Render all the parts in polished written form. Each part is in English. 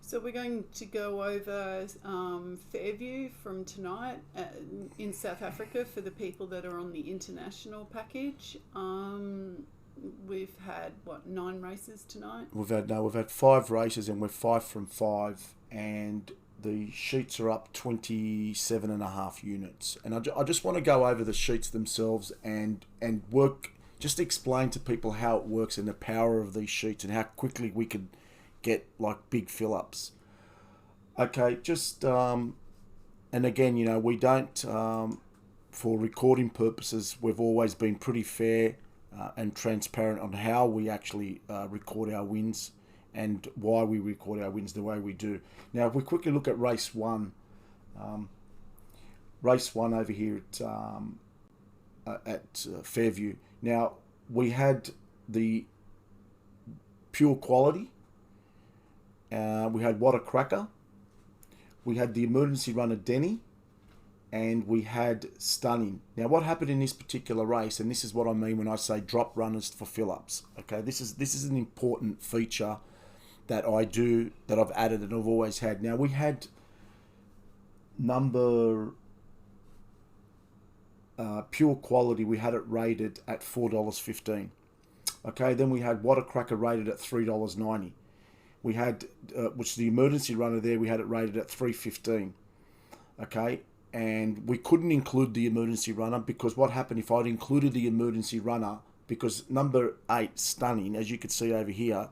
So we're going to go over Fairview from tonight in South Africa for the people that are on the international package. We've had 9 races tonight. We've had 5 races and we're 5 from 5, and the sheets are up 27.5 units. And I just want to go over the sheets themselves and work, just explain to people how it works and the power of these sheets and how quickly we could get like big fill-ups. Okay, just and again, we don't for recording purposes, we've always been pretty fair and transparent on how we actually record our wins and why we record our wins the way we do. Now, if we quickly look at race 1, over here at Fairview. Now, we had the Pure Quality. We had What a Cracker. We had the emergency runner Denny, and we had Stunning. Now, what happened in this particular race, and this is what I mean when I say drop runners for fill-ups. Okay, this is an important feature that I do, that I've added and I've always had. Now, we had number Pure Quality. We had it rated at $4.15. Okay, then we had What a Cracker rated at $3.90. We had, which the emergency runner there, we had it rated at $3.15. Okay, and we couldn't include the emergency runner because what happened if I'd included the emergency runner, because number 8, Stunning, as you can see over here,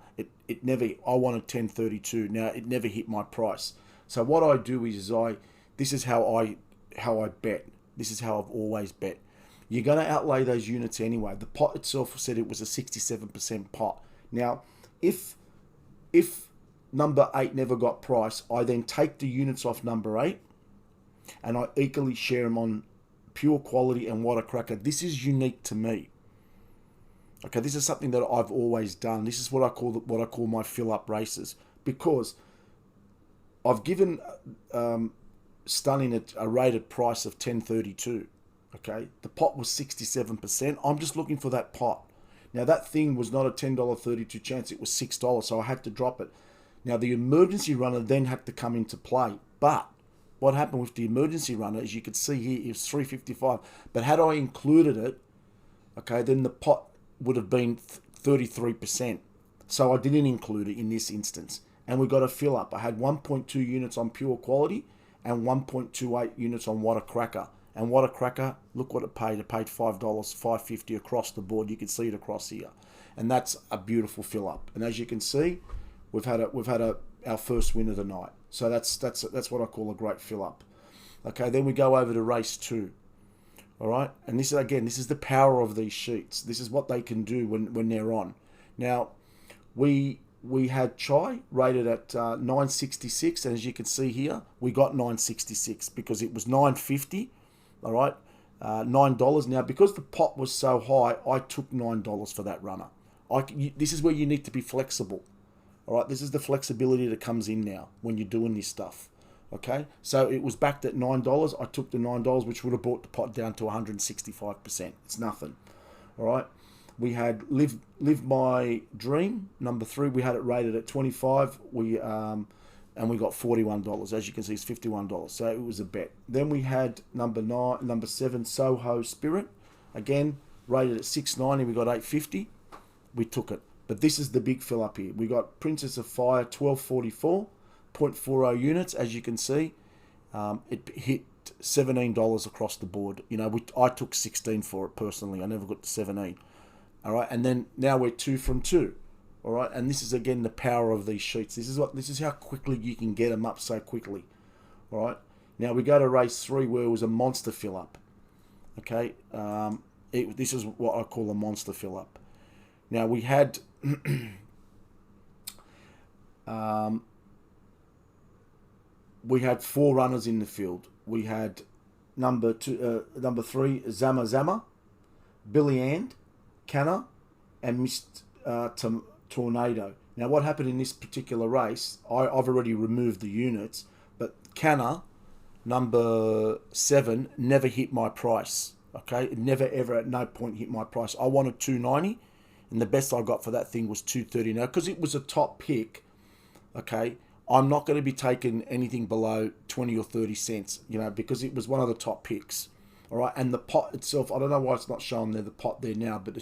it never, I wanted 10.32. Now, it never hit my price. So what I do is this is how I bet. This is how I've always bet. You're going to outlay those units anyway. The pot itself said it was a 67% pot. Now, if number 8 never got price, I then take the units off number 8 and I equally share them on Pure Quality and What a Cracker. This is unique to me. Okay, this is something that I've always done. This is what I call my fill-up races, because I've given Stunning a rated price of 10.32. Okay, the pot was 67%. I'm just looking for that pot. Now, that thing was not a $10.32 chance. It was $6, so I had to drop it. Now, the emergency runner then had to come into play. But what happened with the emergency runner, as you can see here, it was $3.55. But had I included it, okay, then the pot would have been 33%. So I didn't include it in this instance. And we got a fill up. I had 1.2 units on Pure Quality and 1.28 units on What a Cracker. And What a Cracker, look what it paid. It paid $5, $5.50 across the board. You can see it across here. And that's a beautiful fill up. And as you can see, we've had our first win of the night. So that's what I call a great fill up. Okay, then we go over to race 2. All right, and this is the power of these sheets. This is what they can do when they're on. Now, we had Chai rated at 9.66, and as you can see here, we got 9.66 because it was 9.50. All right, $9. Now, because the pot was so high, I took $9 for that runner. This is where you need to be flexible. All right, this is the flexibility that comes in now when you're doing this stuff. Okay, so it was backed at $9. I took the $9, which would have brought the pot down to 165%. It's nothing. All right, we had Live My Dream, number 3. We had it rated at 25. And we got $41. As you can see, it's $51. So it was a bet. Then we had number 7, Soho Spirit. Again, rated at $6.90. We got $8.50. We took it. But this is the big fill up here. We got Princess of Fire, 12.44, 0.40 units. As you can see, it hit $17 across the board. I took 16 for it personally. I never got to 17. All right, and then now we're 2 from 2. All right, and this is again the power of these sheets. This is how quickly you can get them up so quickly. All right, now we go to race 3 where it was a monster fill up. Okay, this is what I call a monster fill up. Now we had we had 4 runners in the field. We had number 3, Zama Zama, Billy And, Canna, and Mist Tornado. Now, what happened in this particular race, I've already removed the units, but Canna, number 7, never hit my price. Okay, it never ever at no point hit my price. I wanted $2.90, and the best I got for that thing was $2.30. Now, because it was a top pick, okay, I'm not going to be taking anything below 20 or 30 cents, because it was one of the top picks. All right, and the pot itself, I don't know why it's not showing there, the pot there now, but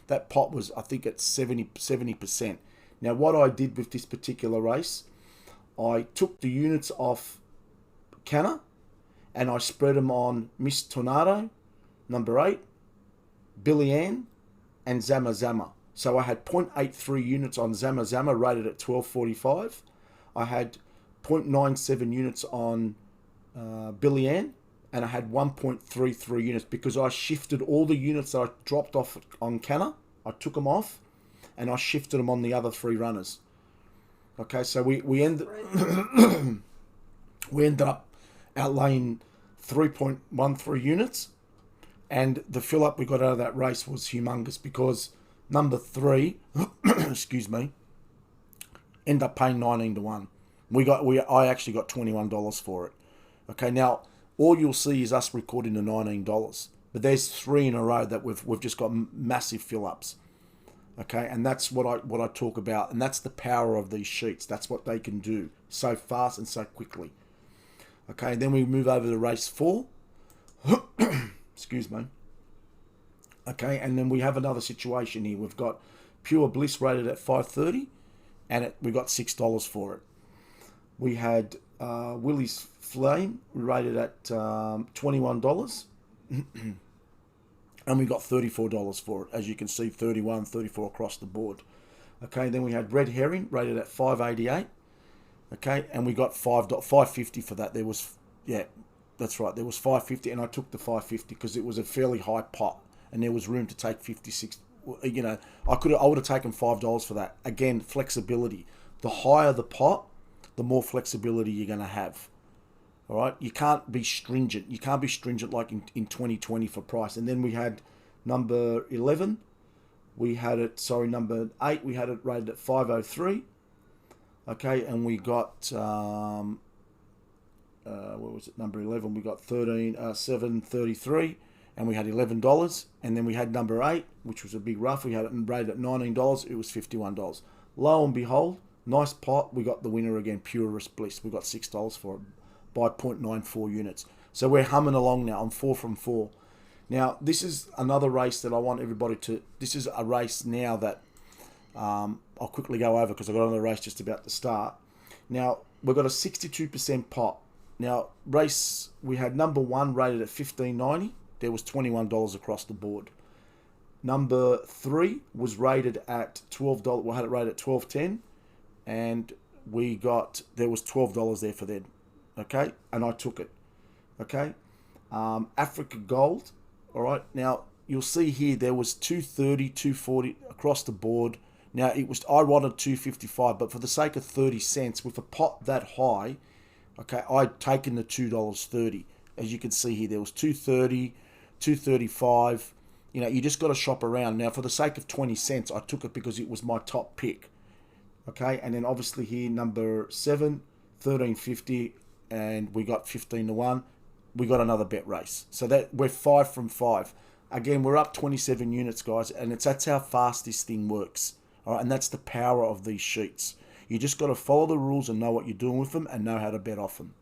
that pot was, I think, at 70%. Now, what I did with this particular race, I took the units off Canna, and I spread them on Miss Tornado, number 8, Billy Ann, and Zama Zama. So I had 0.83 units on Zama Zama, rated at 12.45. I had 0.97 units on Billy Ann, and I had 1.33 units because I shifted all the units that I dropped off on Canna. I took them off, and I shifted them on the other 3 runners. Okay, so we ended up outlaying 3.13 units, and the fill up we got out of that race was humongous because number 3, excuse me, ended up paying 19 to 1. I actually got $21 for it. Okay, now all you'll see is us recording the $19, but there's 3 in a row that we've just got massive fill ups. Okay, and that's what I talk about, and that's the power of these sheets. That's what they can do so fast and so quickly. Okay, and then we move over to race 4. Excuse me. Okay, and then we have another situation here. We've got Pure Bliss rated at 5.30, and we got $6 for it. We had Willie's Flame rated at $21. And we got $34 for it. As you can see, 31, 34 across the board. Okay, then we had Red Herring rated at 5.88. Okay, and we got $5.50 for that. There was, yeah, that's right. There was $5.50, and I took the $5.50 because it was a fairly high pot, and there was room to take 56. I would have taken $5 for that. Again, flexibility. The higher the pot, the more flexibility you're going to have. All right, you can't be stringent. You can't be stringent like in 2020 for price. And then we had number 11. Number 8. We had it rated at 5.03. Okay, and we got what was it? Number 11. We got 7.33, and we had $11. And then we had number 8, which was a big rough. We had it rated at $19. It was $51. Lo and behold, nice pot. We got the winner again, Purest Bliss. We got $6 for it, by 0.94 units. So we're humming along now. I'm 4 from 4. Now, this is another race that I want everybody to... This is a race now that I'll quickly go over because I've got another race just about to start. Now, we've got a 62% pot. Now, we had number 1 rated at $15.90. There was $21 across the board. Number 3 was rated at $12. We had it rated at $12.10. And there was $12 there for them. Okay, and I took it. Okay, Africa Gold. All right, now you'll see here there was 230, 240 across the board. Now I wanted 255, but for the sake of 30 cents with a pot that high, okay, I'd taken the $2.30. As you can see here, there was 230, 235. You just got to shop around. Now for the sake of 20 cents, I took it because it was my top pick. Okay, and then obviously here number 7, 13.50. And we got 15 to 1. We got another bet race. So that we're 5 from 5. Again, we're up 27 units, guys, and that's how fast this thing works. All right, and that's the power of these sheets. You just got to follow the rules and know what you're doing with them and know how to bet off them.